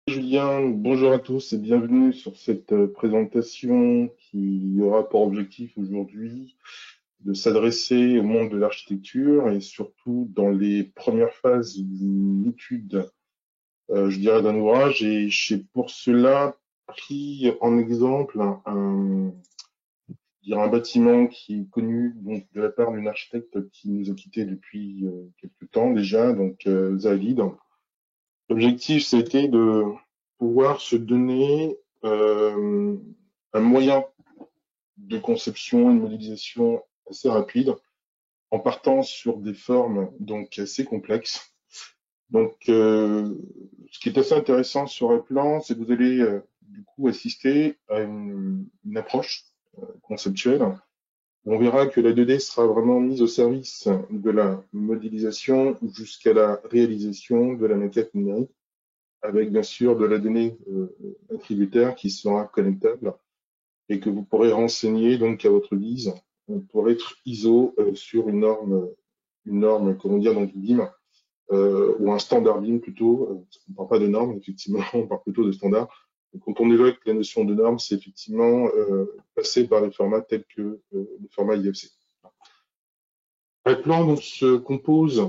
Julien, bonjour à tous et bienvenue sur cette présentation qui aura pour objectif aujourd'hui de s'adresser au monde de l'architecture et surtout dans les premières phases d'une étude, je dirais, d'un ouvrage. Et j'ai pour cela pris en exemple je dirais un bâtiment qui est connu donc, de la part d'une architecte qui nous a quittés depuis quelques temps déjà, donc Zahid. L'objectif, c'était de pouvoir se donner un moyen de conception, une modélisation assez rapide, en partant sur des formes donc assez complexes. Donc, ce qui est assez intéressant sur un plan, c'est que vous allez du coup assister à une approche conceptuelle. On verra que la 2D sera vraiment mise au service de la modélisation jusqu'à la réalisation de la maquette numérique avec bien sûr de la donnée attributaire qui sera connectable et que vous pourrez renseigner donc à votre guise pour être ISO sur une norme, comment dire, donc BIM ou un standard BIM plutôt. Parce qu'on ne parle pas de normes, effectivement, on parle plutôt de standard. Et quand on évoque la notion de norme, c'est effectivement passer par les formats tels que le format IFC. Le plan donc, se compose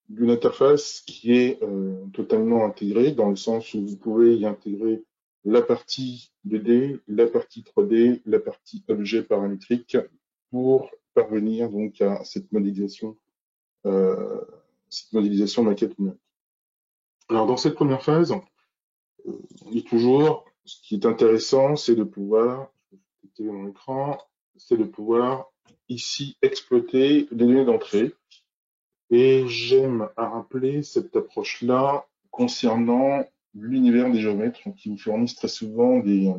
d'une interface qui est totalement intégrée, dans le sens où vous pouvez y intégrer la partie 2D, la partie 3D, la partie objet paramétrique pour parvenir donc à cette modélisation maquette numérique. Alors dans cette première phase, on dit toujours, ce qui est intéressant, c'est de pouvoir, je vais cliquer mon écran, c'est de pouvoir ici exploiter les données d'entrée. Et j'aime à rappeler cette approche-là concernant l'univers des géomètres qui vous fournissent très souvent des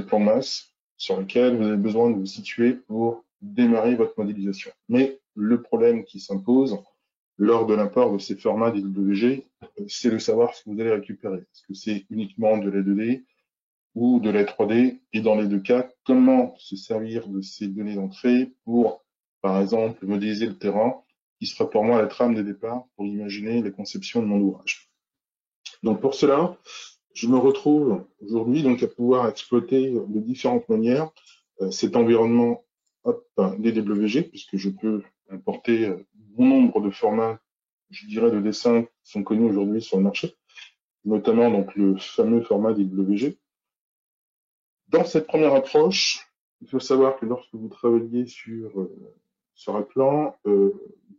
plans de masse sur lesquels vous avez besoin de vous situer pour démarrer votre modélisation. Mais le problème qui s'impose lors de l'import de ces formats DWG, c'est de savoir ce que vous allez récupérer. Est-ce que c'est uniquement de la 2D ou de la 3D? Et dans les deux cas, comment se servir de ces données d'entrée pour, par exemple, modéliser le terrain qui sera pour moi la trame de départ pour imaginer la conception de mon ouvrage. Donc pour cela, je me retrouve aujourd'hui donc à pouvoir exploiter de différentes manières cet environnement des DWG, puisque je peux importer bon nombre de formats, je dirais, de dessins qui sont connus aujourd'hui sur le marché, notamment donc le fameux format DWG. Dans cette première approche, il faut savoir que lorsque vous travaillez sur un plan,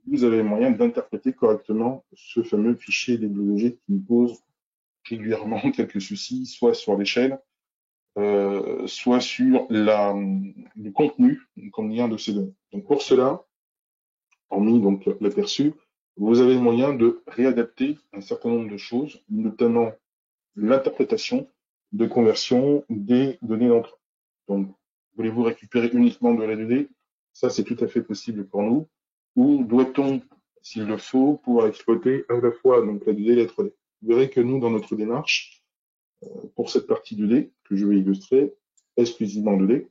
vous avez moyen d'interpréter correctement ce fameux fichier DWG qui nous pose régulièrement quelques soucis, soit sur l'échelle, soit sur le contenu qu'on vient de ces données. Donc pour cela, hormis donc l'aperçu, vous avez le moyen de réadapter un certain nombre de choses, notamment l'interprétation de conversion des données d'entrée. Donc, voulez-vous récupérer uniquement de la 2D? Ça, c'est tout à fait possible pour nous. Ou doit-on, s'il le faut, pouvoir exploiter à la fois donc, la 2D et la 3D? Vous verrez que nous, dans notre démarche, pour cette partie 2D, que je vais illustrer, exclusivement 2D,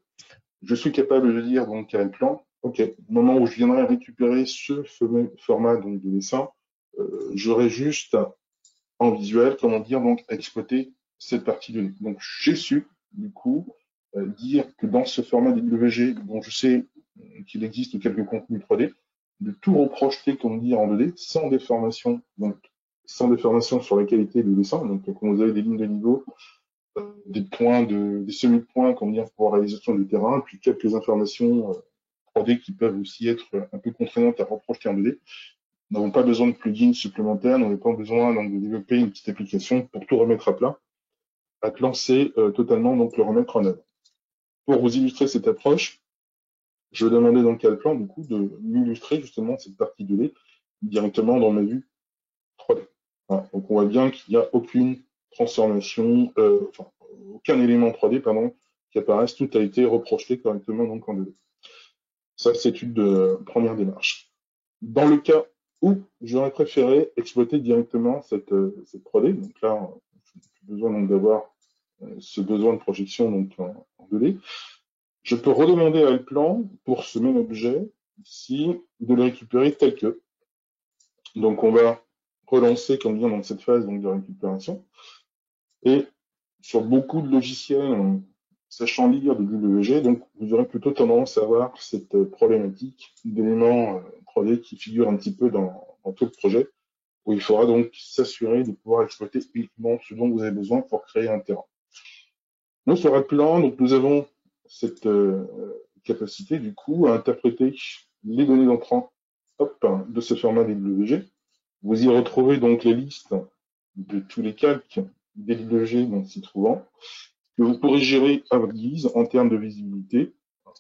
je suis capable de dire donc à un plan, OK, au moment où je viendrai récupérer ce format donc, de dessin, j'aurai juste en visuel, comment dire, donc exploiter cette partie donnée. Donc j'ai su, du coup, dire que dans ce format DWG, dont je sais qu'il existe quelques contenus 3D, de tout reprojeter, comme dire, en 2D, sans déformation, donc sans déformation sur la qualité du dessin. Donc quand vous avez des lignes de niveau, des semi-points, comme dire, pour la réalisation du terrain, puis quelques informations 3D qui peuvent aussi être un peu contraignantes à reprojeter en 2D. Nous n'avons pas besoin de plugins supplémentaires, nous n'avons pas besoin donc, de développer une petite application pour tout remettre à plat, à te lancer totalement, donc le remettre en œuvre. Pour vous illustrer cette approche, je vais demander donc à le plan du coup de m'illustrer justement cette partie 2D directement dans ma vue 3D. Voilà. Donc on voit bien qu'il n'y a aucune transformation, enfin, aucun élément 3D pardon, qui apparaisse, tout a été reprojeté correctement donc en 2D. Ça, c'est une première démarche. Dans le cas où j'aurais préféré exploiter directement cette 3D, donc là, je n'ai plus besoin donc d'avoir ce besoin de projection donc en 2D, je peux redemander à le plan pour ce même objet ici de le récupérer tel que. Donc on va relancer comme vient dans cette phase donc, de récupération. Et sur beaucoup de logiciels, sachant lire de l'UWG, donc vous aurez plutôt tendance à avoir cette problématique d'éléments 3D qui figurent un petit peu dans tout le projet, où il faudra donc s'assurer de pouvoir exploiter uniquement ce dont vous avez besoin pour créer un terrain. Nous, sur Rateplan, donc nous avons cette capacité du coup à interpréter les données d'entrant de ce format DWG. Vous y retrouvez donc les listes de tous les calques DWG donc s'y trouvant, que vous pourrez gérer à votre guise en termes de visibilité.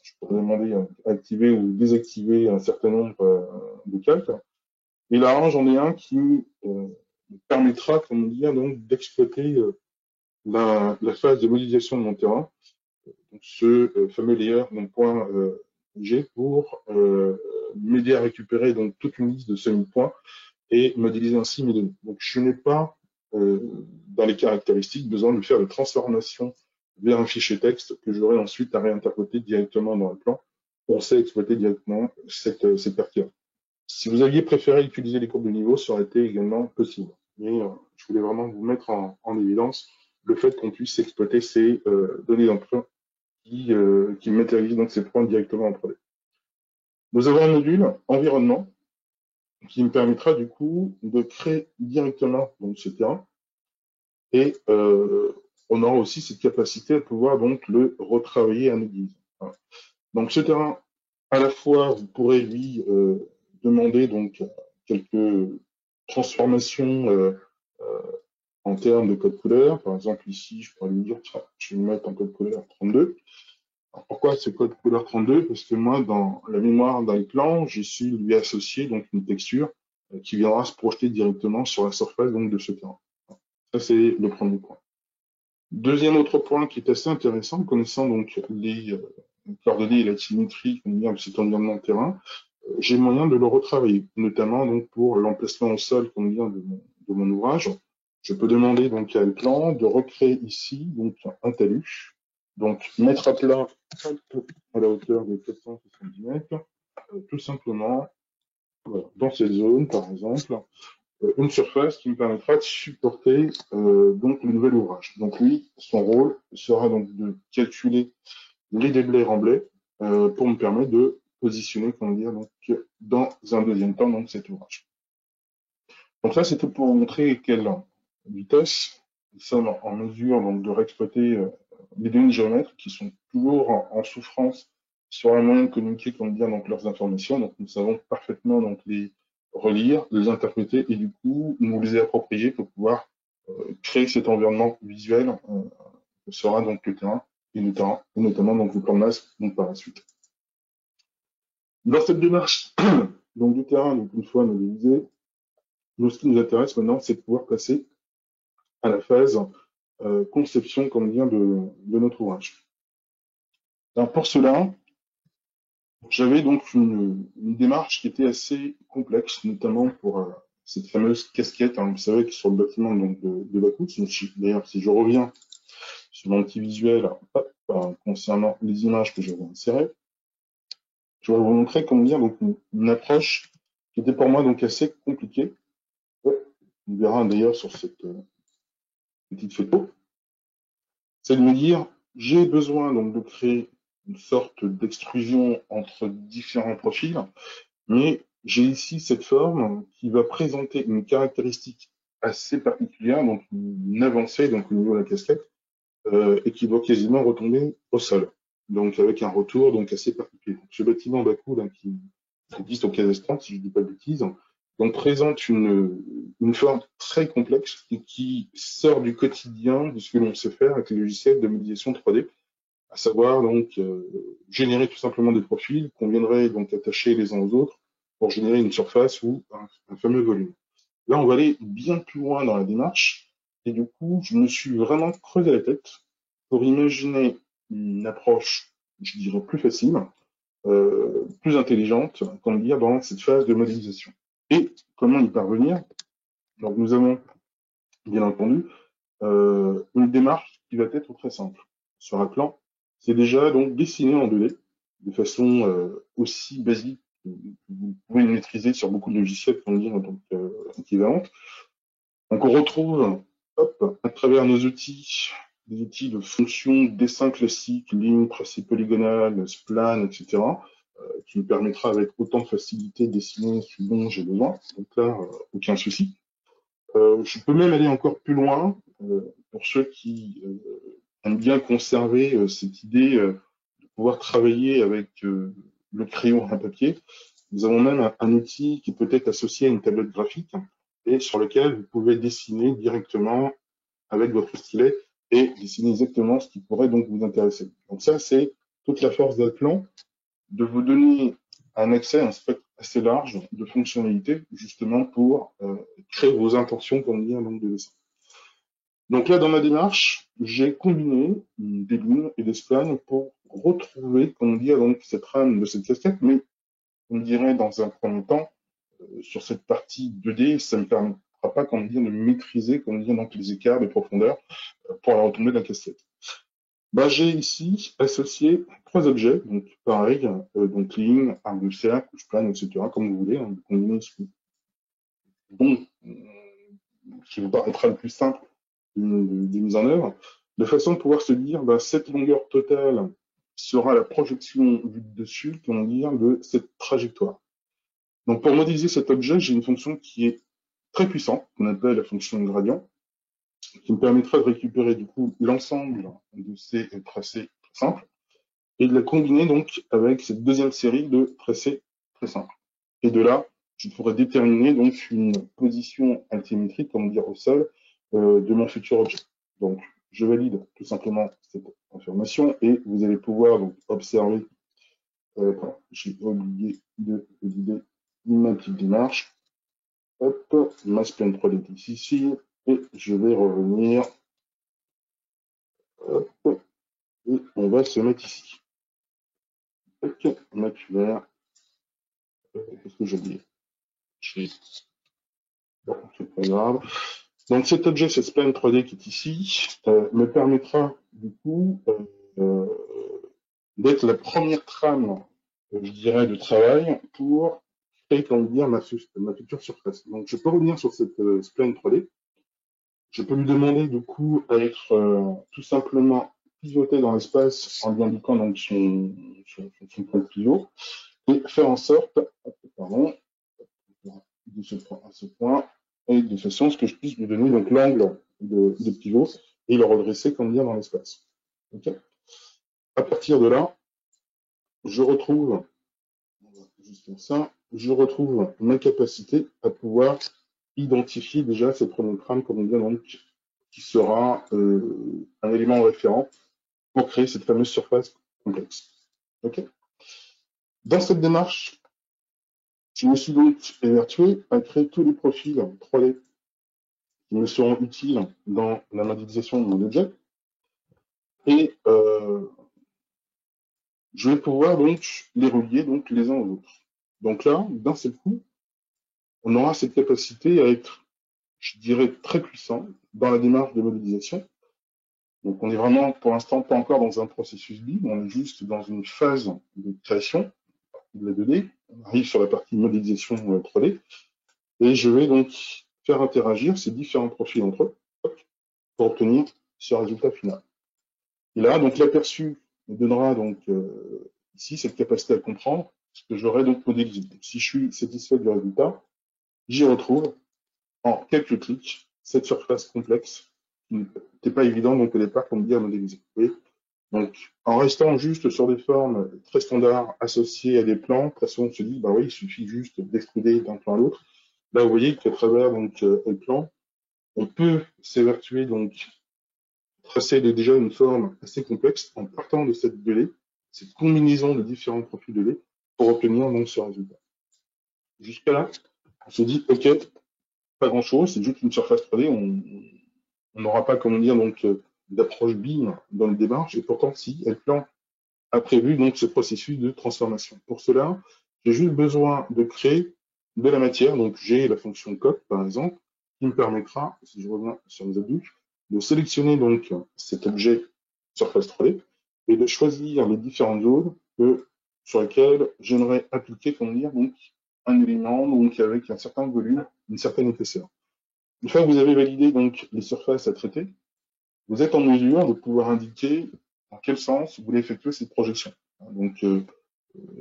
Je pourrais demander à activer ou désactiver un certain nombre de calques. Et là, j'en ai un qui permettra, comment dire, donc d'exploiter la phase de modélisation de mon terrain, donc ce fameux layer donc point G pour m'aider à récupérer donc toute une liste de semi-points et modéliser ainsi mes données. Donc je n'ai pas dans les caractéristiques besoin de faire de transformation vers un fichier texte que j'aurai ensuite à réinterpréter directement dans le plan. On sait exploiter directement cette partie-là. Si vous aviez préféré utiliser les courbes de niveau, ça aurait été également possible. Mais je voulais vraiment vous mettre en évidence le fait qu'on puisse exploiter ces données d'emprunt qui matérialisent donc ces points directement en 3D. Nous avons un module environnement qui me permettra du coup de créer directement donc, ce terrain et on aura aussi cette capacité à pouvoir donc le retravailler à nos guises. Voilà. Donc ce terrain, à la fois, vous pourrez lui demander donc quelques transformations en termes de code couleur. Par exemple, ici, je pourrais lui dire, tiens, je vais mettre en code couleur 32. Alors, pourquoi ce code couleur 32? Parce que moi, dans la mémoire d'un plan, j'ai su lui associer donc une texture qui viendra se projeter directement sur la surface donc, de ce terrain. Ça, c'est le premier point. Deuxième autre point qui est assez intéressant, connaissant donc les coordonnées et la symétrie de cet environnement de terrain, j'ai moyen de le retravailler, notamment donc pour l'emplacement au sol de mon ouvrage. Je peux demander donc à Plan de recréer ici donc un talus, donc mettre à plat à la hauteur de 470 mètres, tout simplement voilà, dans cette zone par exemple, une surface qui me permettra de supporter donc le nouvel ouvrage. Donc lui, son rôle sera donc de calculer les déblais remblais pour me permettre de positionner, comment dire, donc, dans un deuxième temps, donc, cet ouvrage. Donc ça, c'était pour vous montrer quelle vitesse nous sommes en mesure donc, de réexploiter les données géomètres qui sont toujours en souffrance sur un moyen de communiquer, comme dire, donc, leurs informations. Donc nous savons parfaitement donc, les relire, les interpréter et du coup nous les approprier pour pouvoir créer cet environnement visuel que sera donc le terrain et notamment donc le plan de masse donc, par la suite. Dans cette démarche donc, du terrain, donc, une fois modélisé, ce qui nous intéresse maintenant, c'est de pouvoir passer à la phase conception, comme dire, de notre ouvrage. Alors pour cela, j'avais donc une démarche qui était assez complexe, notamment pour cette fameuse casquette, hein, vous savez, qui est sur le bâtiment donc, de Bakout. D'ailleurs, si je reviens sur mon petit visuel concernant les images que j'avais insérées, je vais vous montrer comment dire donc une approche qui était pour moi donc assez compliquée. On verra d'ailleurs sur cette petite photo. C'est de me dire, j'ai besoin donc de créer une sorte d'extrusion entre différents profils, mais j'ai ici cette forme qui va présenter une caractéristique assez particulière, donc une avancée donc au niveau de la casquette, et qui va quasiment retomber au sol. Donc avec un retour donc assez particulier. Donc, ce bâtiment Bakou là, qui existe au Kazakhstan, si je ne dis pas de bêtises, donc présente une forme très complexe et qui sort du quotidien de ce que l'on sait faire avec les logiciels de modélisation 3D, à savoir donc générer tout simplement des profils qu'on viendrait donc attacher les uns aux autres pour générer une surface ou un fameux volume. Là, on va aller bien plus loin dans la démarche et du coup, je me suis vraiment creusé la tête pour imaginer une approche, je dirais, plus facile, plus intelligente, comment dire, dans cette phase de modélisation. Et comment y parvenir? Donc, nous avons, bien entendu, une démarche qui va être très simple. Sur un plan, c'est déjà donc dessiner en 2D de façon aussi basique que vous pouvez le maîtriser sur beaucoup de logiciels, comment dire, donc équivalentes. Donc, on retrouve Hop, à travers nos outils, des outils de fonction, dessin classique, ligne, tracé polygonal, spline, etc., qui me permettra avec autant de facilité de dessiner ce dont j'ai besoin. Donc là, aucun souci. Je peux même aller encore plus loin pour ceux qui aiment bien conserver cette idée de pouvoir travailler avec le crayon à papier. Nous avons même un outil qui peut être associé à une tablette graphique et sur lequel vous pouvez dessiner directement avec votre stylet et dessiner exactement ce qui pourrait donc vous intéresser. Donc ça, c'est toute la force d'Atlan, de vous donner un accès à un spectre assez large de fonctionnalités, justement pour créer vos intentions, comme dire, donc de dessin. Donc là, dans ma démarche, j'ai combiné des lignes et des splines pour retrouver, comme dire, donc cette rame de cette casquette, mais on dirait dans un premier temps, sur cette partie 2D, ça ne me permettra pas, comme dire, de maîtriser, comme dire, donc les écarts de profondeur pour la retomber de la casquette. Bah, j'ai ici associé trois objets, donc pareil, donc ligne, arc de cercle, couche plane, etc., comme vous voulez, hein, combiner ce qui vous paraîtra le plus simple de mise en œuvre, de façon à pouvoir se dire, bah, cette longueur totale sera la projection vue de dessus, comment dire, de cette trajectoire. Donc pour modéliser cet objet, j'ai une fonction qui est très puissante, qu'on appelle la fonction gradient, qui me permettra de récupérer du coup l'ensemble de ces tracés très simples et de la combiner donc avec cette deuxième série de tracés très simples. Et de là, je pourrais déterminer donc une position altimétrique, comme dire au sol, de mon futur objet. Donc, je valide tout simplement cette information et vous allez pouvoir donc observer. J'ai oublié de valider ma petite démarche. Hop, ma spline 3D est ici et je vais revenir. Hop, et on va se mettre ici. Ok, maculaire. Qu'est-ce que j'ai oublié? Bon, c'est pas grave. Donc cet objet, cette spline 3D qui est ici, me permettra du coup euh, d'être la première trame, je dirais, de travail pour créer, comment dire, ma future surface. Donc je peux revenir sur cette spline 3D. Je peux lui demander du coup à être tout simplement pivoté dans l'espace en lui indiquant donc son point de pivot et faire en sorte, pardon, de ce point à ce point, et de façon à ce que je puisse lui donner donc l'angle de pivot et le redresser comme dire dans l'espace. Okay. À partir de là, je retrouve, juste comme ça, je retrouve ma capacité à pouvoir identifier déjà cette première trame comme bien donc qui sera un élément référent pour créer cette fameuse surface complexe. Okay. Dans cette démarche, je me suis donc évertué à créer tous les profils 3D qui me seront utiles dans la modélisation de mon objet. Et je vais pouvoir donc les relier donc les uns aux autres. Donc là, d'un seul coup, on aura cette capacité à être, je dirais, très puissant dans la démarche de modélisation. Donc on est vraiment pour l'instant pas encore dans un processus libre, on est juste dans une phase de création de la 2D. On arrive sur la partie modélisation 3D et je vais donc faire interagir ces différents profils entre eux pour obtenir ce résultat final. Et là, donc l'aperçu me donnera donc ici cette capacité à comprendre ce que j'aurais donc modélisé. Donc, si je suis satisfait du résultat, j'y retrouve en quelques clics cette surface complexe qui n'était pas évident donc au départ pour me dire à modéliser. Vous voyez, donc en restant juste sur des formes très standards associées à des plans, très souvent on se dit bah oui, il suffit juste d'extruder d'un plan à l'autre. Là, vous voyez qu'à travers donc le plan, on peut s'évertuer donc tracer déjà une forme assez complexe en partant de cette délai, cette combinaison de différents profils de lait pour obtenir donc ce résultat. Jusqu'à là, on se dit ok, pas grand chose, c'est juste une surface 3D, on n'aura pas comment dire donc d'approche BIM dans le démarche, et pourtant si, elle plan a prévu donc ce processus de transformation. Pour cela, j'ai juste besoin de créer de la matière, donc j'ai la fonction code par exemple, qui me permettra, si je reviens sur mes adultes, de sélectionner donc cet objet surface 3D et de choisir les différentes zones sur lesquelles j'aimerais appliquer, comment dire, donc un élément donc avec un certain volume, une certaine épaisseur. Une fois que vous avez validé donc les surfaces à traiter, vous êtes en mesure de pouvoir indiquer dans quel sens vous voulez effectuer cette projection. Donc,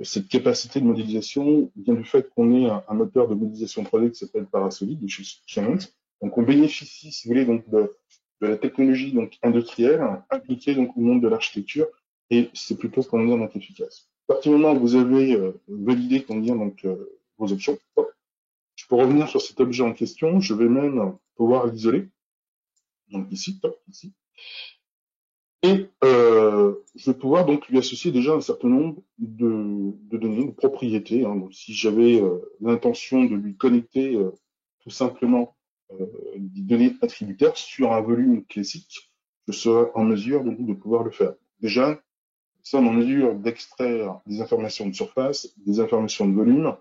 cette capacité de modélisation vient du fait qu'on ait un moteur de modélisation 3D qui s'appelle Parasolid de chez Siemens. Donc, on bénéficie, si vous voulez, donc de la technologie donc industrielle appliquée donc au monde de l'architecture, et c'est plutôt comment dire donc efficace. À partir du moment où vous avez validé comment dire donc vos options, je peux revenir sur cet objet en question. Je vais même pouvoir l'isoler. Donc ici, top, ici. Et je vais pouvoir donc lui associer déjà un certain nombre de données, de propriétés. Hein. Donc, si j'avais l'intention de lui connecter tout simplement des données attributaires sur un volume classique, je serai en mesure donc, de pouvoir le faire. Déjà, nous sommes en mesure d'extraire des informations de surface, des informations de volume,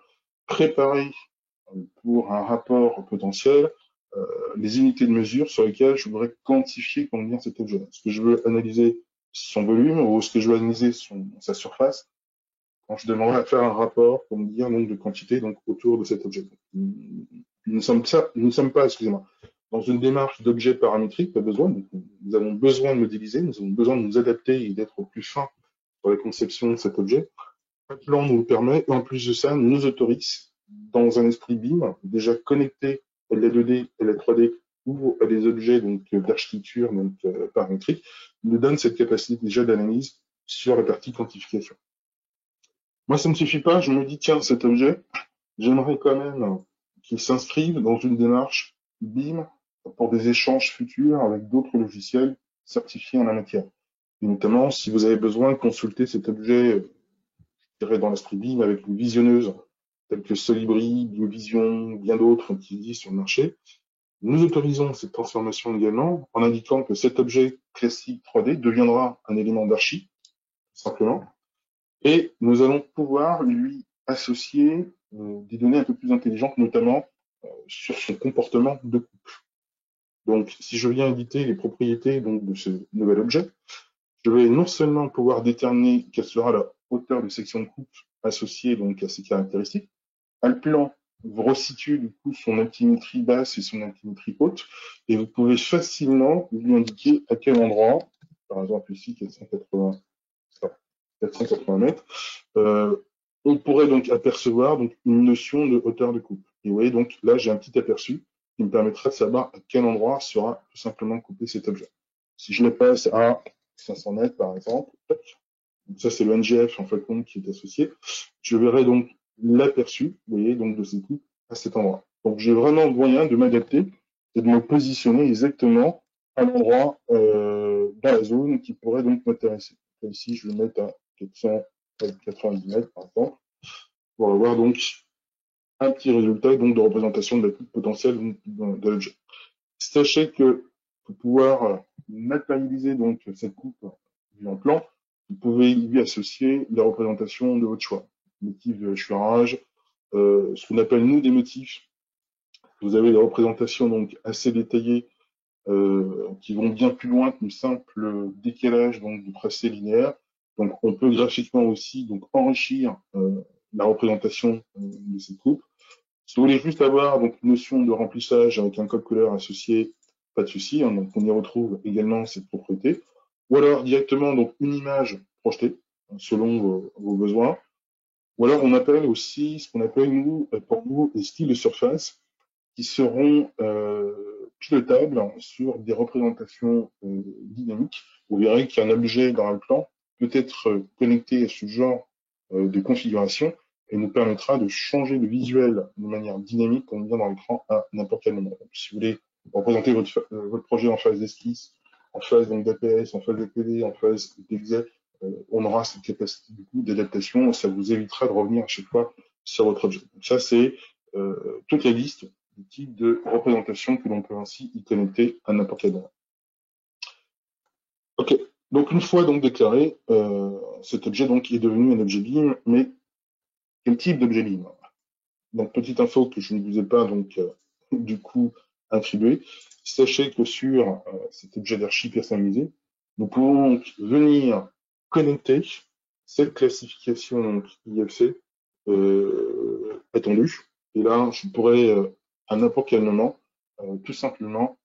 préparer pour un rapport potentiel les unités de mesure sur lesquelles je voudrais quantifier combien cet objet. Est-ce que je veux analyser son volume ou est-ce que je veux analyser sa surface quand je demanderai à faire un rapport pour me dire nombre de quantité donc, autour de cet objet. Nous ne sommes pas, excusez-moi, dans une démarche d'objet paramétrique, pas besoin. Donc, nous avons besoin de modéliser, nous avons besoin de nous adapter et d'être au plus fin sur la conception de cet objet. Un plan nous le permet, et en plus de ça, nous autorise, dans un esprit BIM, déjà connecté à la 2D et la 3D ou à des objets donc d'architecture donc paramétrique, nous donne cette capacité déjà d'analyse sur la partie quantification. Moi, ça ne me suffit pas, je me dis, tiens, cet objet, j'aimerais quand même qu'il s'inscrive dans une démarche BIM pour des échanges futurs avec d'autres logiciels certifiés en la matière. Et notamment, si vous avez besoin de consulter cet objet dans l'esprit BIM avec une visionneuse telle que Solibri, BIMvision, bien d'autres qui existent sur le marché. Nous autorisons cette transformation également en indiquant que cet objet classique 3D deviendra un élément d'archi, simplement, et nous allons pouvoir lui associer des données un peu plus intelligentes, notamment sur son comportement de coupe. Donc, si je viens éditer les propriétés donc, de ce nouvel objet, je vais non seulement pouvoir déterminer quelle sera la hauteur de section de coupe associée donc, à ces caractéristiques, un plan vous resitue du coup son altimétrie basse et son altimétrie haute, et vous pouvez facilement lui indiquer à quel endroit, par exemple ici 480 mètres, on pourrait donc apercevoir donc, une notion de hauteur de coupe. Et vous voyez donc là j'ai un petit aperçu qui me permettra de savoir à quel endroit sera tout simplement coupé cet objet. Si je le passe à 500 mètres par exemple, ça c'est le NGF en fait qui est associé, je verrai donc l'aperçu, vous voyez, donc de ces coupes à cet endroit. Donc j'ai vraiment moyen de m'adapter et de me positionner exactement à l'endroit dans la zone qui pourrait donc m'intéresser. Ici, je vais mettre à 490 mètres par exemple, pour avoir donc un petit résultat donc de représentation de la coupe potentielle de l'objet. Sachez que pour pouvoir matérialiser donc cette coupe en plan, vous pouvez lui associer la représentation de votre choix. Motifs de hachurage, ce qu'on appelle nous des motifs. Vous avez des représentations donc assez détaillées qui vont bien plus loin qu'une simple décalage donc du tracé linéaire. Donc on peut graphiquement aussi donc enrichir la représentation de cette coupe. Si vous voulez juste avoir donc une notion de remplissage avec un code couleur associé, pas de souci. Hein, donc on y retrouve également cette propriété. Ou alors directement donc une image projetée selon vos besoins. Ou alors on appelle aussi ce qu'on appelle nous pour nous les styles de surface qui seront pilotables sur des représentations dynamiques. Vous verrez qu'un objet dans un plan peut être connecté à ce genre de configuration et nous permettra de changer de visuel de manière dynamique quand on vient dans l'écran à n'importe quel moment. Donc, si vous voulez représenter votre projet en phase d'esquisse, en phase d'APS, en phase d'APD, en phase d'exec, on aura cette capacité du coup d'adaptation. Ça vous évitera de revenir à chaque fois sur votre objet. Donc ça, c'est toute la liste du type de représentation que l'on peut ainsi y connecter à n'importe quel moment. Ok, donc une fois donc déclaré, cet objet donc est devenu un objet BIM, mais quel type d'objet BIM? Donc petite info que je ne vous ai pas donc du coup attribué. Sachez que sur cet objet d'archi personnalisé, nous pouvons donc venir connecter cette classification donc, IFC attendue. Et là, je pourrais à n'importe quel moment tout simplement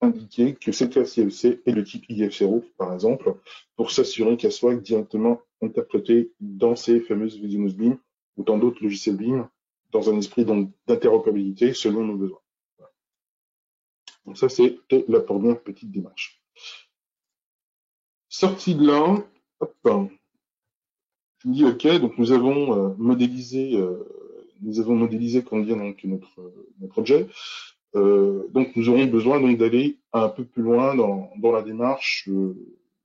indiquer que cette classe IFC est le type IF0, par exemple, pour s'assurer qu'elle soit directement interprétée dans ces fameuses Visionous Beam ou dans d'autres logiciels BIM, dans un esprit d'interopérabilité selon nos besoins. Donc ça, c'est la première petite démarche. Sortie de là, hop, je me dis OK, donc nous avons modélisé comment dire donc notre objet. Donc nous aurons besoin donc d'aller un peu plus loin dans la démarche,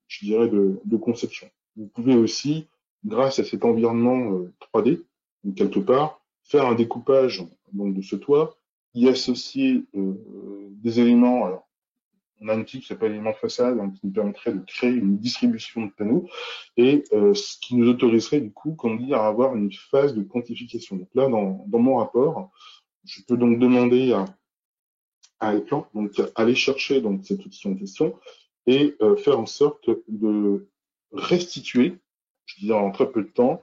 je dirais de conception. Vous pouvez aussi, grâce à cet environnement 3D, donc quelque part, faire un découpage donc de ce toit, y associer des éléments. Alors, on a un outil qui s'appelle élément de façade, hein, qui nous permettrait de créer une distribution de panneaux et ce qui nous autoriserait du coup, comment dire, à avoir une phase de quantification. Donc là, dans mon rapport, je peux donc demander à Eplan, donc aller chercher donc cet outil en question et faire en sorte de restituer, je dirais en très peu de temps,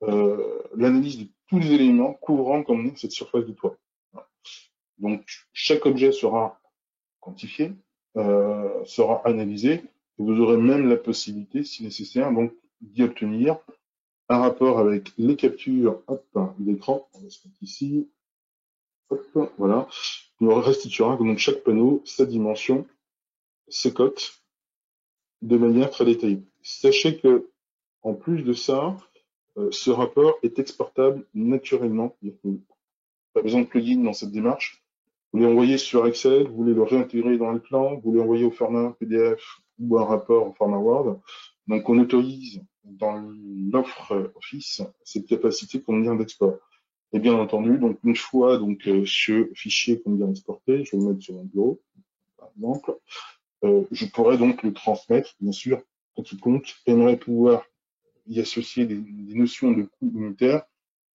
l'analyse de tous les éléments couvrant comme dit, cette surface de toit. Donc chaque objet sera quantifié, sera analysé, et vous aurez même la possibilité, si nécessaire, donc d'y obtenir un rapport avec les captures d'écran. On va se mettre ici. Hop, voilà. On restituera donc chaque panneau, sa dimension, ses cotes, de manière très détaillée. Sachez que, en plus de ça, ce rapport est exportable naturellement. Il n'y a pas besoin de plugin dans cette démarche. Vous l'envoyez sur Excel, vous voulez le réintégrer dans le plan, vous l'envoyez au format PDF ou un rapport au format Word. Donc, on autorise dans l'offre Office cette capacité qu'on vient d'export. Et bien entendu, donc une fois donc ce fichier qu'on vient d'exporter, je vais le mettre sur mon bureau, par exemple, je pourrais donc le transmettre, bien sûr, à quiconque aimerait pouvoir y associer des notions de coût unitaire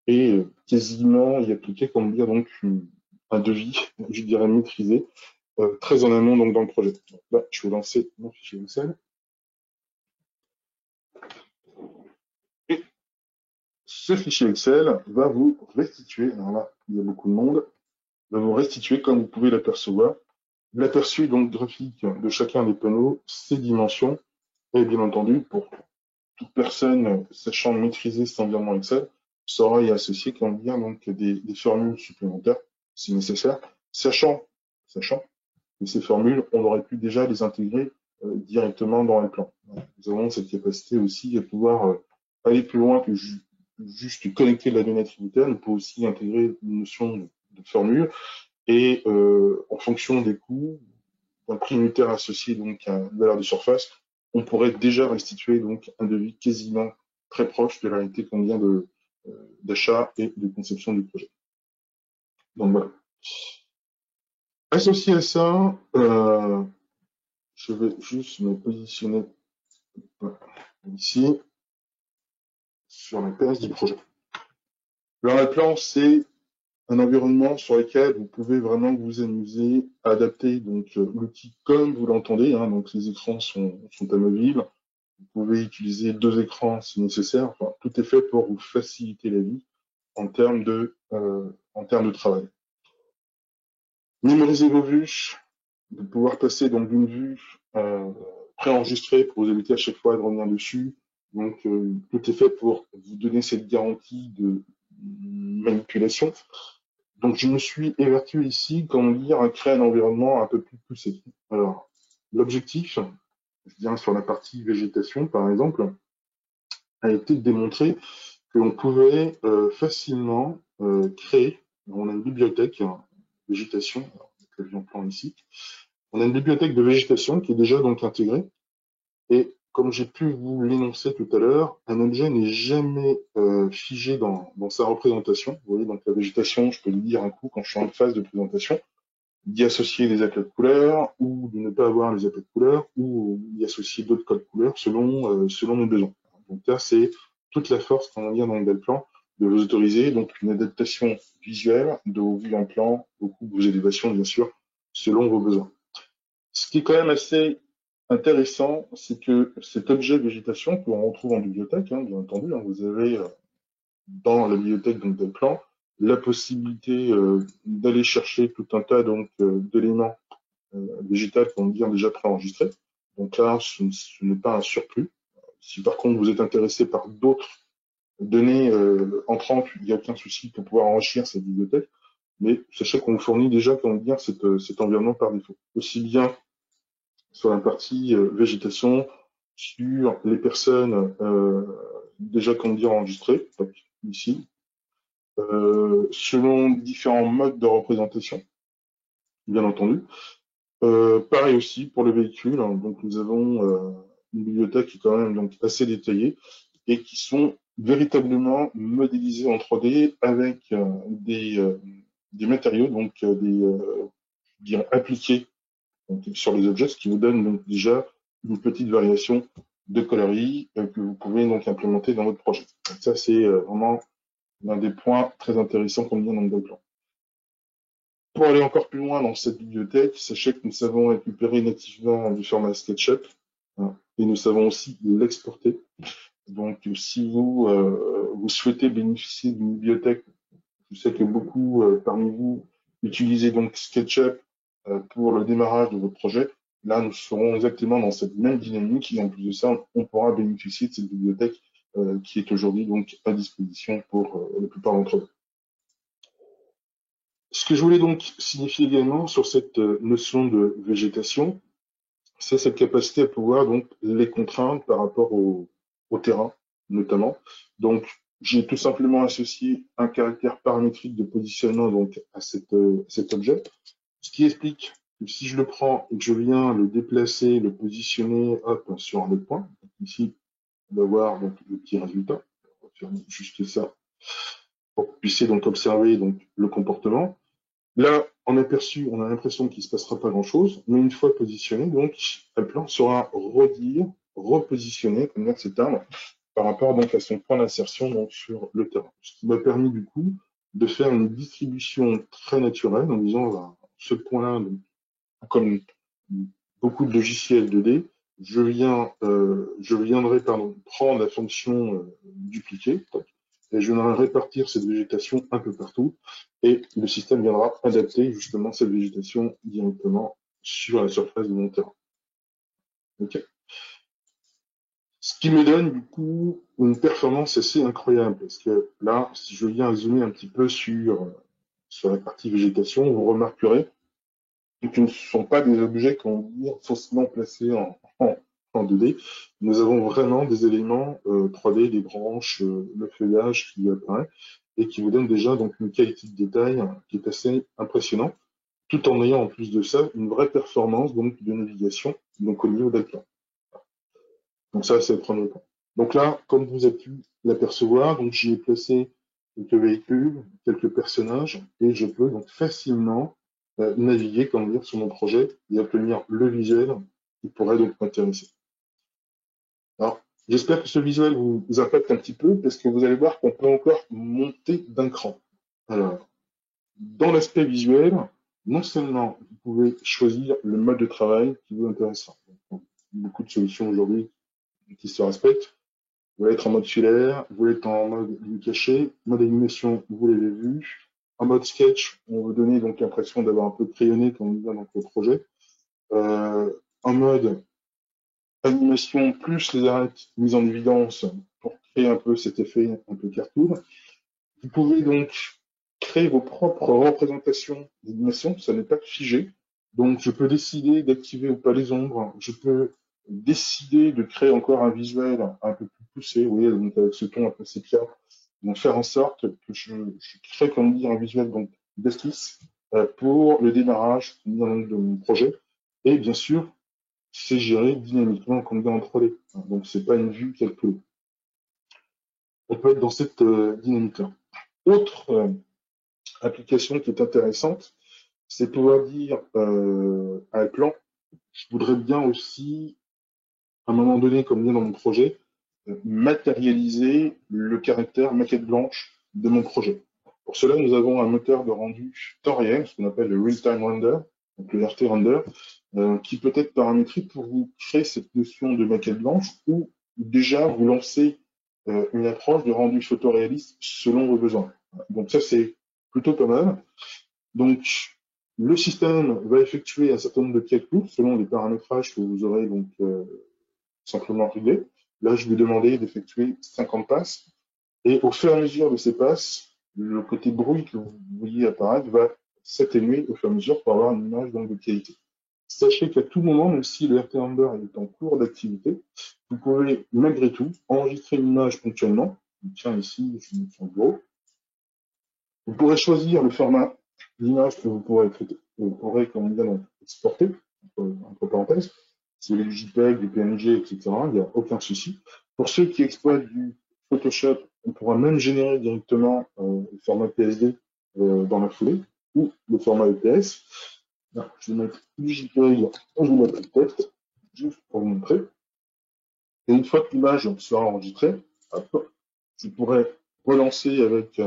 et quasiment y appliquer, comment dire, donc un devis, je dirais maîtrisé, très en amont donc dans le projet. Donc là, je vais lancer mon fichier Excel. Et ce fichier Excel va vous restituer, alors là, il y a beaucoup de monde, va vous restituer, comme vous pouvez l'apercevoir, l'aperçu donc graphique de chacun des panneaux, ses dimensions, et bien entendu, pour toute personne sachant maîtriser cet environnement Excel saura y associer, comment dire, donc des formules supplémentaires, si nécessaire, sachant que ces formules, on aurait pu déjà les intégrer directement dans le plan. Nous avons cette capacité aussi à pouvoir aller plus loin que juste connecter la donnée tributaire. On peut aussi intégrer une notion de formule et en fonction des coûts, d'un prix unitaire associé donc à une valeur de surface, on pourrait déjà restituer donc un devis quasiment très proche de la réalité qu'on vient d'achat et de conception du projet. Donc voilà. Associé à ça, je vais juste me positionner ici sur la page du projet. Le plan, c'est un environnement sur lequel vous pouvez vraiment vous amuser à adapter donc l'outil comme vous l'entendez. Hein, donc les écrans sont amovibles. Vous pouvez utiliser 2 écrans si nécessaire. Enfin, tout est fait pour vous faciliter la vie en termes de travail. Mémorisez vos vues, de pouvoir passer donc d'une vue préenregistrée pour vous éviter à chaque fois de revenir dessus. Donc tout est fait pour vous donner cette garantie de manipulation. Donc je me suis évertué ici, comment dire, à créer un environnement un peu plus poussé. Alors l'objectif, je dirais sur la partie végétation par exemple, a été de démontrer que l'on pouvait facilement créer, on a une bibliothèque végétation, que je plan ici, on a une bibliothèque de végétation qui est déjà donc intégrée, et comme j'ai pu vous l'énoncer tout à l'heure, un objet n'est jamais figé dans sa représentation. Vous voyez, donc la végétation, je peux lui dire un coup quand je suis en phase de présentation, d'y associer des aplats de couleurs, ou de ne pas avoir les aplats de couleurs, ou d'y associer d'autres codes couleurs selon nos besoins. Donc là, c'est toute la force, on va dire, dans le bel plan, de vous autoriser donc une adaptation visuelle de vos vues en plan, beaucoup de vos élévations, bien sûr, selon vos besoins. Ce qui est quand même assez intéressant, c'est que cet objet végétation que l'on retrouve en bibliothèque, hein, bien entendu, hein, vous avez dans la bibliothèque donc, del plan la possibilité d'aller chercher tout un tas donc d'éléments végétaux qu'on vient déjà préenregistrés. Donc là, ce n'est pas un surplus. Si par contre vous êtes intéressé par d'autres données entrantes, il n'y a aucun souci pour pouvoir enrichir cette bibliothèque. Mais sachez qu'on vous fournit déjà, comment dire, cet environnement par défaut. Aussi bien sur la partie végétation, sur les personnes déjà, comment dire, enregistrées, donc ici, selon différents modes de représentation, bien entendu. Pareil aussi pour le véhicule, hein. Donc nous avons une bibliothèque qui est quand même donc assez détaillée et qui sont véritablement modélisés en 3D avec des matériaux, donc je dirais appliqués donc, sur les objets, ce qui vous donne donc déjà une petite variation de coloris que vous pouvez donc implémenter dans votre projet. Donc, ça, c'est vraiment l'un des points très intéressants qu'on vient dans le plan. Pour aller encore plus loin dans cette bibliothèque, sachez que nous savons récupérer nativement du format SketchUp, hein, et nous savons aussi l'exporter. Donc, si vous souhaitez bénéficier d'une bibliothèque, je sais que beaucoup parmi vous utilisez donc SketchUp pour le démarrage de votre projet. Là, nous serons exactement dans cette même dynamique et en plus de ça, on pourra bénéficier de cette bibliothèque qui est aujourd'hui donc à disposition pour la plupart d'entre vous. Ce que je voulais donc signifier également sur cette notion de végétation, c'est cette capacité à pouvoir donc les contraindre par rapport au terrain, notamment. Donc, j'ai tout simplement associé un caractère paramétrique de positionnement donc à cet objet, ce qui explique que si je le prends et que je viens le déplacer, le positionner hop, sur un autre point, donc ici, on va voir donc, le petit résultat. On va faire juste ça pour que vous puissiez donc observer donc, le comportement. Là, en aperçu, on a l'impression qu'il ne se passera pas grand-chose, mais une fois positionné, donc, le plan sera repositionné, comme dire cet arbre, par rapport donc à son point d'insertion donc sur le terrain. Ce qui m'a permis du coup de faire une distribution très naturelle en disant voilà, ce point-là, comme beaucoup de logiciels 2D, je viendrai prendre la fonction dupliquer et je viendrai répartir cette végétation un peu partout et le système viendra adapter justement cette végétation directement sur la surface de mon terrain. Okay. Ce qui me donne du coup une performance assez incroyable parce que là, si je viens zoomer un petit peu sur la partie végétation, vous remarquerez que ne sont pas des objets qu'on va dire faussement placés en 2D. Nous avons vraiment des éléments 3D, des branches, le feuillage qui apparaît et qui vous donne déjà donc une qualité de détail qui est assez impressionnante, tout en ayant en plus de ça une vraie performance donc de navigation donc au niveau d'Alplan. Donc ça, c'est le premier point. Donc là, comme vous avez pu l'apercevoir, donc j'y ai placé quelques véhicules, quelques personnages, et je peux donc facilement naviguer, comme dire, sur mon projet et obtenir le visuel qui pourrait donc m'intéresser. Alors, j'espère que ce visuel vous impacte un petit peu, parce que vous allez voir qu'on peut encore monter d'un cran. Alors, dans l'aspect visuel, non seulement vous pouvez choisir le mode de travail qui vous intéresse. Beaucoup de solutions aujourd'hui qui se respectent. Vous voulez être en mode filaire, vous voulez être en mode ligne cachée, mode animation, vous l'avez vu. En mode sketch, on veut donner donc l'impression d'avoir un peu crayonné comme on dit dans le projet. En mode animation plus les arêtes mises en évidence pour créer un peu cet effet un peu cartoon. Vous pouvez donc créer vos propres représentations d'animation, ça n'est pas figé. Donc je peux décider d'activer ou pas les ombres, je peux décider de créer encore un visuel un peu plus poussé, vous voyez, donc avec ce ton un peu sépia, donc faire en sorte que je crée, comme dire, un visuel donc d'esquisse pour le démarrage de mon projet. Et bien sûr, c'est géré dynamiquement comme dans en 3D. Donc c'est pas une vue calculée. On peut être dans cette dynamique-là. Autre application qui est intéressante, c'est pouvoir dire à un plan, je voudrais bien aussi, à un moment donné, comme dit dans mon projet, matérialiser le caractère maquette blanche de mon projet. Pour cela, nous avons un moteur de rendu temps réel, ce qu'on appelle le real-time render, donc le RT render, qui peut être paramétré pour vous créer cette notion de maquette blanche ou déjà vous lancer une approche de rendu photoréaliste selon vos besoins. Donc ça, c'est plutôt pas mal. Donc, le système va effectuer un certain nombre de calculs selon les paramétrages que vous aurez donc simplement réglés. Là, je vais demander d'effectuer 50 passes. Et au fur et à mesure de ces passes, le côté bruit que vous voyez apparaître va s'atténuer au fur et à mesure pour avoir une image donc, de qualité. Sachez qu'à tout moment, même si le RT Render est en cours d'activité, vous pouvez malgré tout enregistrer une image ponctuellement. Tiens, ici, je mets sur le bureau. Vous pourrez choisir le format d'image que vous pourrez comment dire, donc, exporter, entre parenthèses. Si vous voulez du JPEG, du PNG, etc., il n'y a aucun souci. Pour ceux qui exploitent du Photoshop, on pourra même générer directement le format PSD dans la foulée, ou le format EPS. Là, je vais mettre du JPEG, je vais mettre le texte, juste pour vous montrer. Et une fois que l'image sera enregistrée, hop, je pourrai relancer avec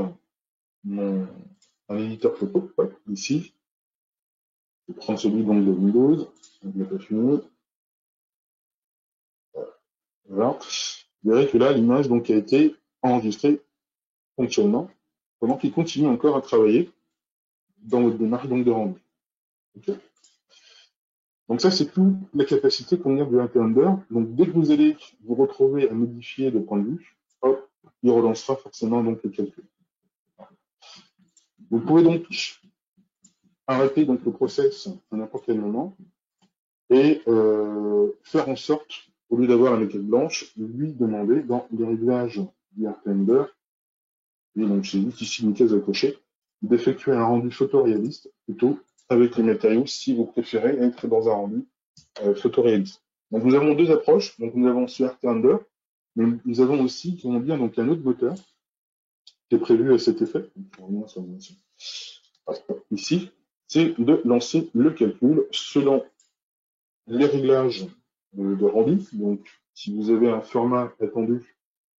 un éditeur photo, ouais, ici. Je vais prendre celui donc, de Windows, je l'ai pas fini. Voilà. Vous verrez que là, l'image donc, a été enregistrée fonctionnellement, pendant qu'il continue encore à travailler dans votre démarche donc, de rendu. Okay, donc ça, c'est toute la capacité qu'on a de Render. Donc dès que vous allez vous retrouver à modifier de point de vue, hop, il relancera forcément donc, le calcul. Vous pouvez donc arrêter donc, le process à n'importe quel moment et faire en sorte, au lieu d'avoir la maquette blanche, lui demander dans les réglages du Render, et donc j'ai juste ici une case à cocher, d'effectuer un rendu photoréaliste plutôt avec les matériaux si vous préférez être dans un rendu photoréaliste. Donc nous avons deux approches, donc nous avons ce Render, mais nous avons aussi, comment dire, donc un autre moteur qui est prévu à cet effet. Ici, c'est de lancer le calcul selon les réglages de rendu. Donc, si vous avez un format attendu,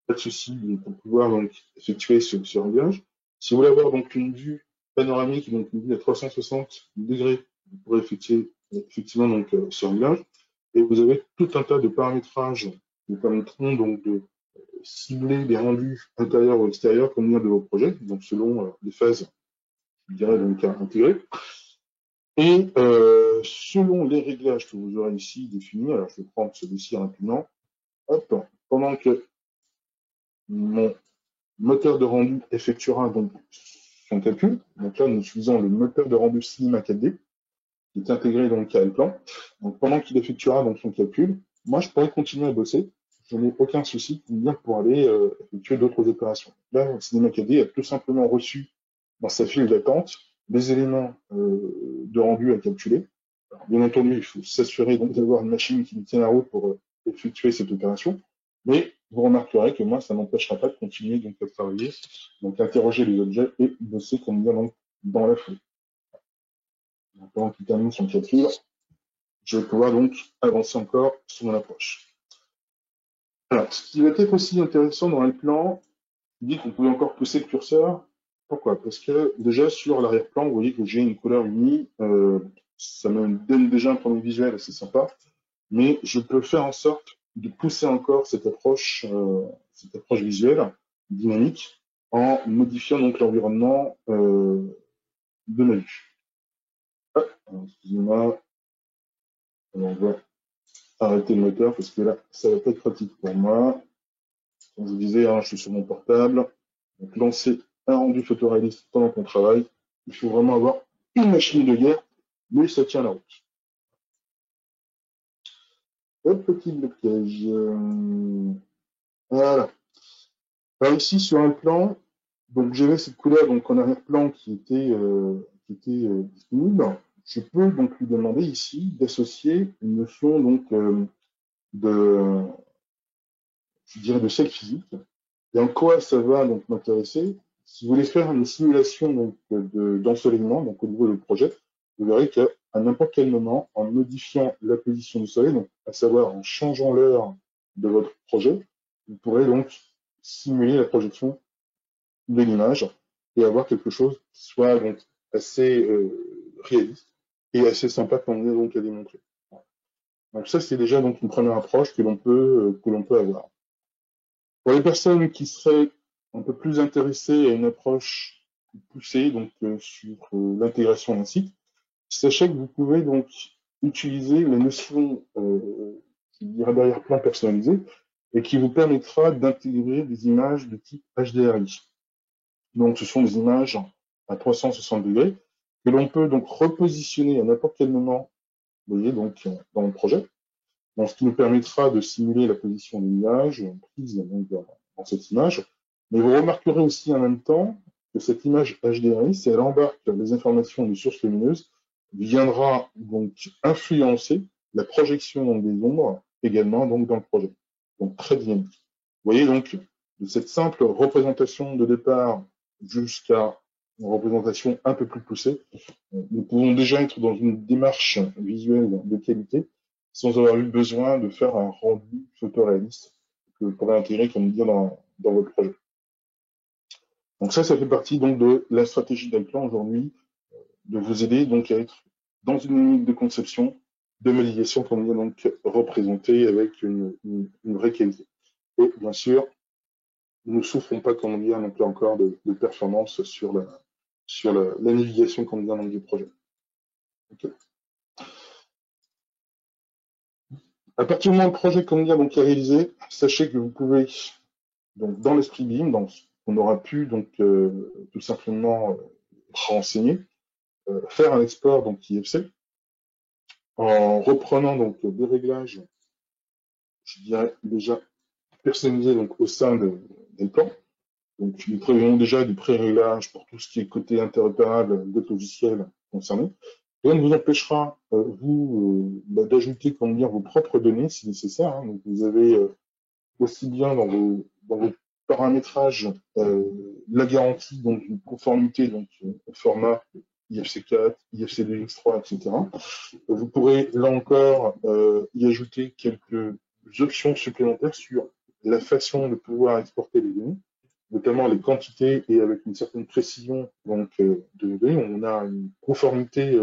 pas de souci pour pouvoir donc, effectuer ce réglage. Si vous voulez avoir donc une vue panoramique, donc une vue à 360 degrés, vous pourrez effectuer effectivement donc, ce réglage. Et vous avez tout un tas de paramétrages qui vous permettront donc de cibler les rendus intérieurs ou extérieurs comme de vos projets, donc selon les phases, je dirais, donc à intégrer. Et selon les réglages que vous aurez ici définis, alors je vais prendre celui-ci rapidement, hop, pendant que mon moteur de rendu effectuera donc son calcul, donc là nous utilisons le moteur de rendu Cinema 4D, qui est intégré donc à Plan. Donc pendant qu'il effectuera donc son calcul, moi je pourrais continuer à bosser, je n'ai aucun souci pour aller effectuer d'autres opérations. Là, Cinema 4D a tout simplement reçu dans sa file d'attente des éléments de rendu à calculer. Alors, bien entendu, il faut s'assurer donc d'avoir une machine qui nous tient la route pour effectuer cette opération. Mais vous remarquerez que moi, ça n'empêchera pas de continuer donc, à travailler, donc interroger les objets et bosser comme bien donc, dans la foulée. Pendant qu'il termine son calcul, je vais pouvoir donc avancer encore sur mon approche. Alors, ce qui va être aussi intéressant dans le plan, il dit qu'on pouvait encore pousser le curseur. Pourquoi? Parce que déjà sur l'arrière-plan, vous voyez que j'ai une couleur unie. Ça me donne déjà un point de vue visuel assez sympa. Mais je peux faire en sorte de pousser encore cette approche visuelle, dynamique, en modifiant donc l'environnement de ma vue. Ah, excusez-moi, on va arrêter le moteur parce que là, ça va pas être pratique pour moi. Comme je vous disais, hein, je suis sur mon portable. Donc lancer un rendu photoréaliste pendant qu'on travaille, il faut vraiment avoir une machine de guerre, mais ça tient la route. Un petit blocage. Voilà. Alors ici, sur un plan, donc j'avais cette couleur donc en arrière-plan qui était disponible. Je peux donc lui demander ici d'associer une notion donc de, je dirais de sel physique. Et en quoi ça va donc m'intéresser? Si vous voulez faire une simulation donc d'ensoleillement, donc au niveau du projet, vous verrez qu'à n'importe quel moment, en modifiant la position du soleil, donc à savoir en changeant l'heure de votre projet, vous pourrez donc simuler la projection de l'image et avoir quelque chose qui soit donc assez réaliste et assez sympa comme on est donc à démontrer. Donc ça c'est déjà donc une première approche que l'on peut avoir. Pour les personnes qui seraient un peu plus intéressées à une approche poussé donc sur l'intégration d'un site, sachez que vous pouvez donc utiliser la notion qui dirait d'arrière-plan personnalisé et qui vous permettra d'intégrer des images de type HDRI. Donc, ce sont des images à 360 degrés que l'on peut donc repositionner à n'importe quel moment, vous voyez, donc dans le projet. Donc, ce qui nous permettra de simuler la position de l'image prise donc, dans cette image. Mais vous remarquerez aussi en même temps que cette image HDRI, si elle embarque les informations de source lumineuse, viendra donc influencer la projection donc, des ombres également donc, dans le projet. Donc, très dynamique. Vous voyez donc, de cette simple représentation de départ jusqu'à une représentation un peu plus poussée, nous pouvons déjà être dans une démarche visuelle de qualité sans avoir eu besoin de faire un rendu photoréaliste que vous pourrez intégrer, comme dire, dans votre projet. Donc ça fait partie donc de la stratégie d'Alplan aujourd'hui, de vous aider donc à être dans une limite de conception, de modélisation, comme dire, donc représentée avec une vraie qualité. Et bien sûr, nous ne souffrons pas, comme dire, non plus encore de performance sur la navigation, comme dire, du projet. Okay. À partir du moment où le projet, comme dire, donc est réalisé, sachez que vous pouvez donc dans l'esprit BIM, on aura pu donc tout simplement renseigner, faire un export donc IFC en reprenant donc des réglages, je dirais déjà personnalisés donc au sein des plans. Donc nous prévoyons déjà du pré-réglage pour tout ce qui est côté interopérable de logiciels concernés. Rien ne vous empêchera vous d'ajouter comment dire vos propres données si nécessaire. Hein. Donc vous avez aussi bien dans vos paramétrages la garantie donc d'une conformité donc au format IFC4, IFC2X3, etc. Vous pourrez là encore y ajouter quelques options supplémentaires sur la façon de pouvoir exporter les données, notamment les quantités et avec une certaine précision donc de données. On a une conformité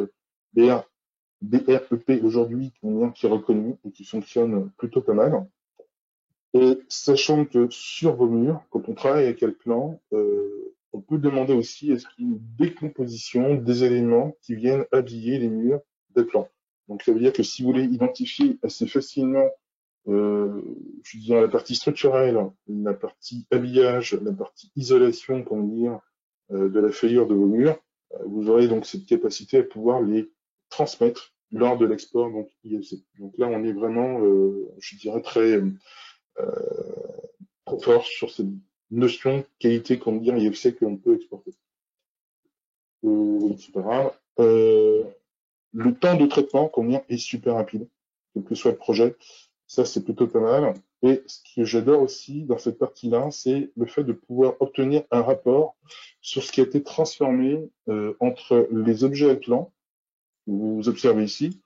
BREP aujourd'hui qui est reconnue et qui fonctionne plutôt pas mal. Et sachant que sur vos murs, quand on travaille avec Alplan, on peut demander aussi est-ce qu'il y a une décomposition des éléments qui viennent habiller les murs d'Alplan. Donc ça veut dire que si vous voulez identifier assez facilement, je dirais la partie structurelle, la partie habillage, la partie isolation, comment dire, de la feuillure de vos murs, vous aurez donc cette capacité à pouvoir les transmettre lors de l'export donc IFC. Donc là, on est vraiment, je dirais très trop fort sur cette notion qualité, comme dire, IFC que l'on peut exporter. Etc. Le temps de traitement, comme dire, est super rapide, quel que soit le projet. Ça, c'est plutôt pas mal. Et ce que j'adore aussi dans cette partie-là, c'est le fait de pouvoir obtenir un rapport sur ce qui a été transformé entre les objets Alplan, que vous observez ici,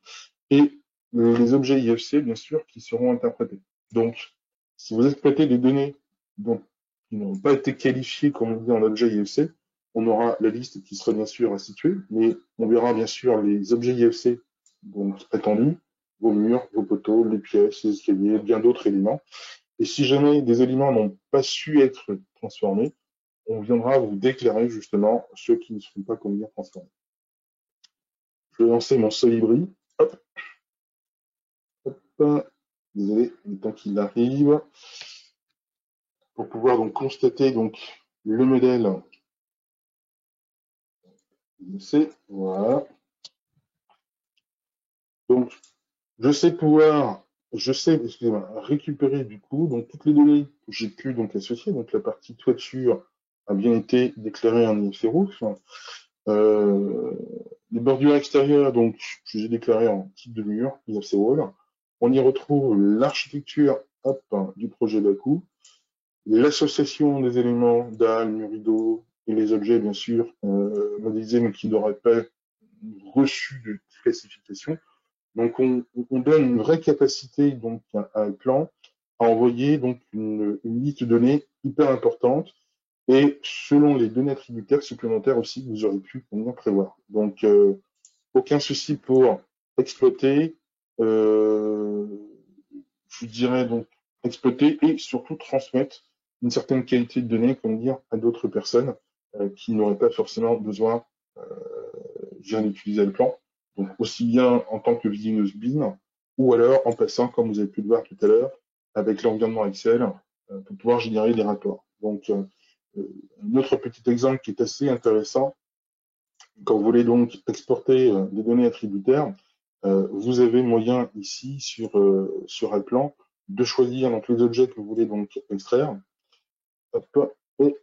et les objets IFC, bien sûr, qui seront interprétés. Donc, si vous exploitez des données qui n'ont pas été qualifiées, comme on dit, en objet IFC, on aura la liste qui sera bien sûr instituée, mais on verra bien sûr les objets IFC donc attendus, vos murs, vos poteaux, les pièces, les escaliers, bien d'autres éléments. Et si jamais des éléments n'ont pas su être transformés, on viendra vous déclarer justement ceux qui ne seront pas comme bien transformés. Je vais lancer mon Solibri. Hop. Hop. Désolé, le temps qu'il arrive. Pour pouvoir donc constater donc le modèle. Voilà. Donc, excusez-moi, récupérer du coup donc toutes les données que j'ai pu donc associer. Donc la partie toiture a bien été déclarée en IFC roof. Les bordures extérieures, donc je les ai déclarées en type de mur, IFC wall. On y retrouve l'architecture du projet Baku, l'association des éléments dalles, murs, rideaux et les objets bien sûr modélisés mais qui n'auraient pas reçu de classification. Donc on donne une vraie capacité donc à un plan à envoyer donc une liste de données hyper importante et selon les données attributaires supplémentaires aussi que vous aurez pu prévoir. Donc aucun souci pour exploiter, je dirais donc exploiter et surtout transmettre une certaine qualité de données, comme dire, à d'autres personnes qui n'auraient pas forcément besoin d'utiliser le plan. Donc aussi bien en tant que visineuse BIM, ou alors en passant, comme vous avez pu le voir tout à l'heure, avec l'environnement Excel, pour pouvoir générer des rapports. Donc un autre petit exemple qui est assez intéressant, quand vous voulez donc exporter des données attributaires, vous avez moyen ici sur Alplan de choisir donc les objets que vous voulez donc extraire. Hop, et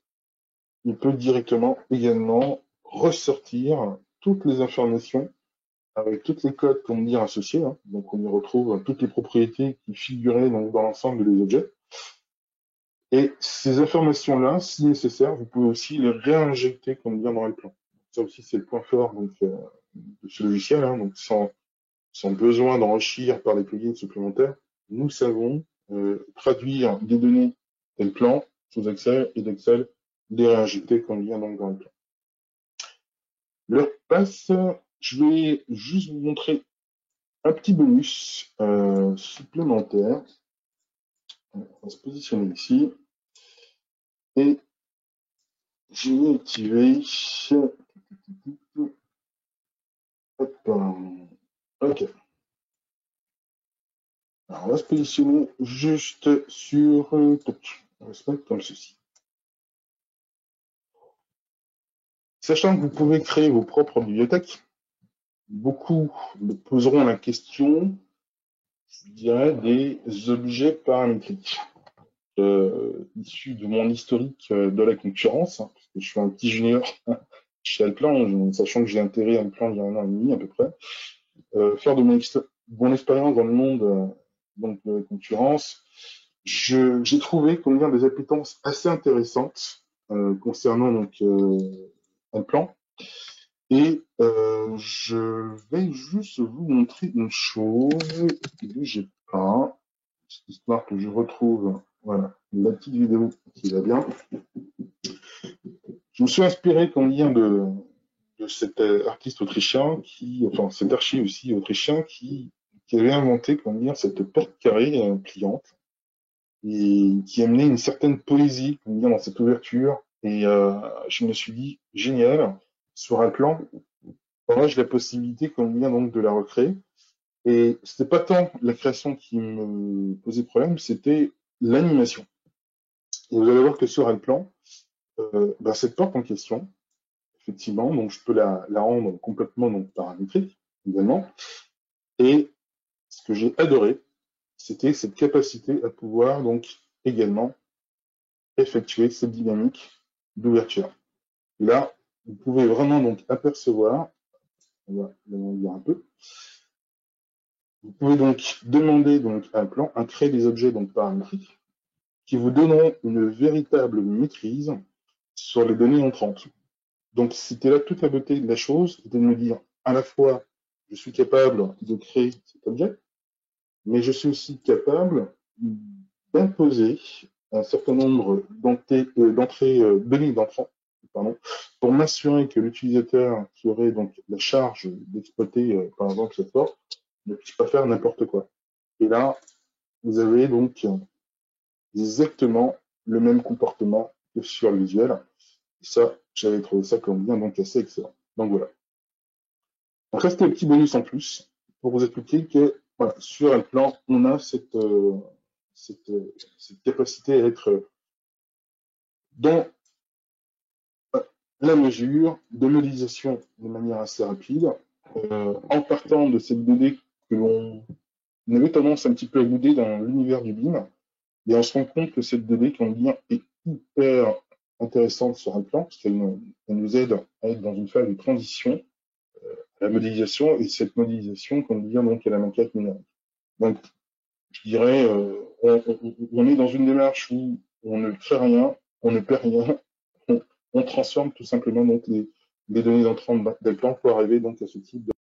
il peut directement également ressortir toutes les informations avec toutes les codes qu'on dire associés. Hein. Donc on y retrouve toutes les propriétés qui figuraient donc, dans l'ensemble des objets. Et ces informations-là, si nécessaire, vous pouvez aussi les réinjecter comme dire dans le plan. Ça aussi c'est le point fort donc, de ce logiciel. Hein. Donc sans besoin d'enrichir par des plugins supplémentaires, nous savons traduire des données tel plan sous Excel et d'Excel les réinjecter comme vient donc dans le plan. Leur passe, je vais juste vous montrer un petit bonus supplémentaire. On va se positionner ici et je vais activer. Hop, ok. Alors, on va se positionner juste sur. On va se mettre comme ceci. Sachant que vous pouvez créer vos propres bibliothèques, beaucoup me poseront la question, je dirais, des objets paramétriques. Issus de mon historique de la concurrence, hein, parce que je suis un petit junior chez Alplan, sachant que j'ai intégré Alplan il y a 1 an et demi à peu près, faire de mon expérience dans le monde donc de la concurrence, j'ai trouvé combien des appétences assez intéressantes concernant donc Alplan. Et je vais juste vous montrer une chose que j'ai pas, histoire que je retrouve voilà, la petite vidéo qui va bien. Je me suis inspiré, comment dire, de cet artiste autrichien enfin cet archi aussi autrichien qui avait inventé, comment dire, cette porte carrée pliante et qui amenait une certaine poésie, comment dire, dans cette ouverture. Et je me suis dit, génial, sur un plan, j'ai la possibilité, comment dire, donc de la recréer. Et c'était pas tant la création qui me posait problème, c'était l'animation. Et vous allez voir que sur Alplan, cette porte en question, effectivement, donc je peux la rendre complètement donc, paramétrique, également. Et ce que j'ai adoré, c'était cette capacité à pouvoir donc également effectuer cette dynamique d'ouverture. Là, vous pouvez vraiment donc apercevoir, on va l'agrandir un peu, vous pouvez donc demander donc à Alplan à créer des objets donc paramétriques qui vous donneront une véritable maîtrise sur les données entrantes. Donc, c'était là toute la beauté de la chose, c'était de me dire, à la fois, je suis capable de créer cet objet, mais je suis aussi capable d'imposer un certain nombre d'entrées données d'entrants, pour m'assurer que l'utilisateur qui aurait donc la charge d'exploiter, par exemple, cette porte, ne puisse pas faire n'importe quoi. Et là, vous avez donc exactement le même comportement que sur le visuel. Et ça, j'avais trouvé ça comme bien donc assez excellent. Donc voilà. Donc ça, c'était un petit bonus en plus pour vous expliquer que voilà, sur un plan, on a cette capacité à être dans la mesure de modélisation de manière assez rapide, en partant de cette donnée que l'on avait tendance un petit peu à bouder dans l'univers du BIM, et on se rend compte que cette donnée, qu'on dit, est hyper intéressante sur un plan, parce qu'elle nous aide à être dans une phase de transition à la modélisation, et cette modélisation, qu'on dit, donc, à la maquette numérique. Donc, je dirais, on est dans une démarche où on ne crée rien, on ne perd rien, on transforme tout simplement donc les données d'entrant d'Alplan pour arriver donc à ce type de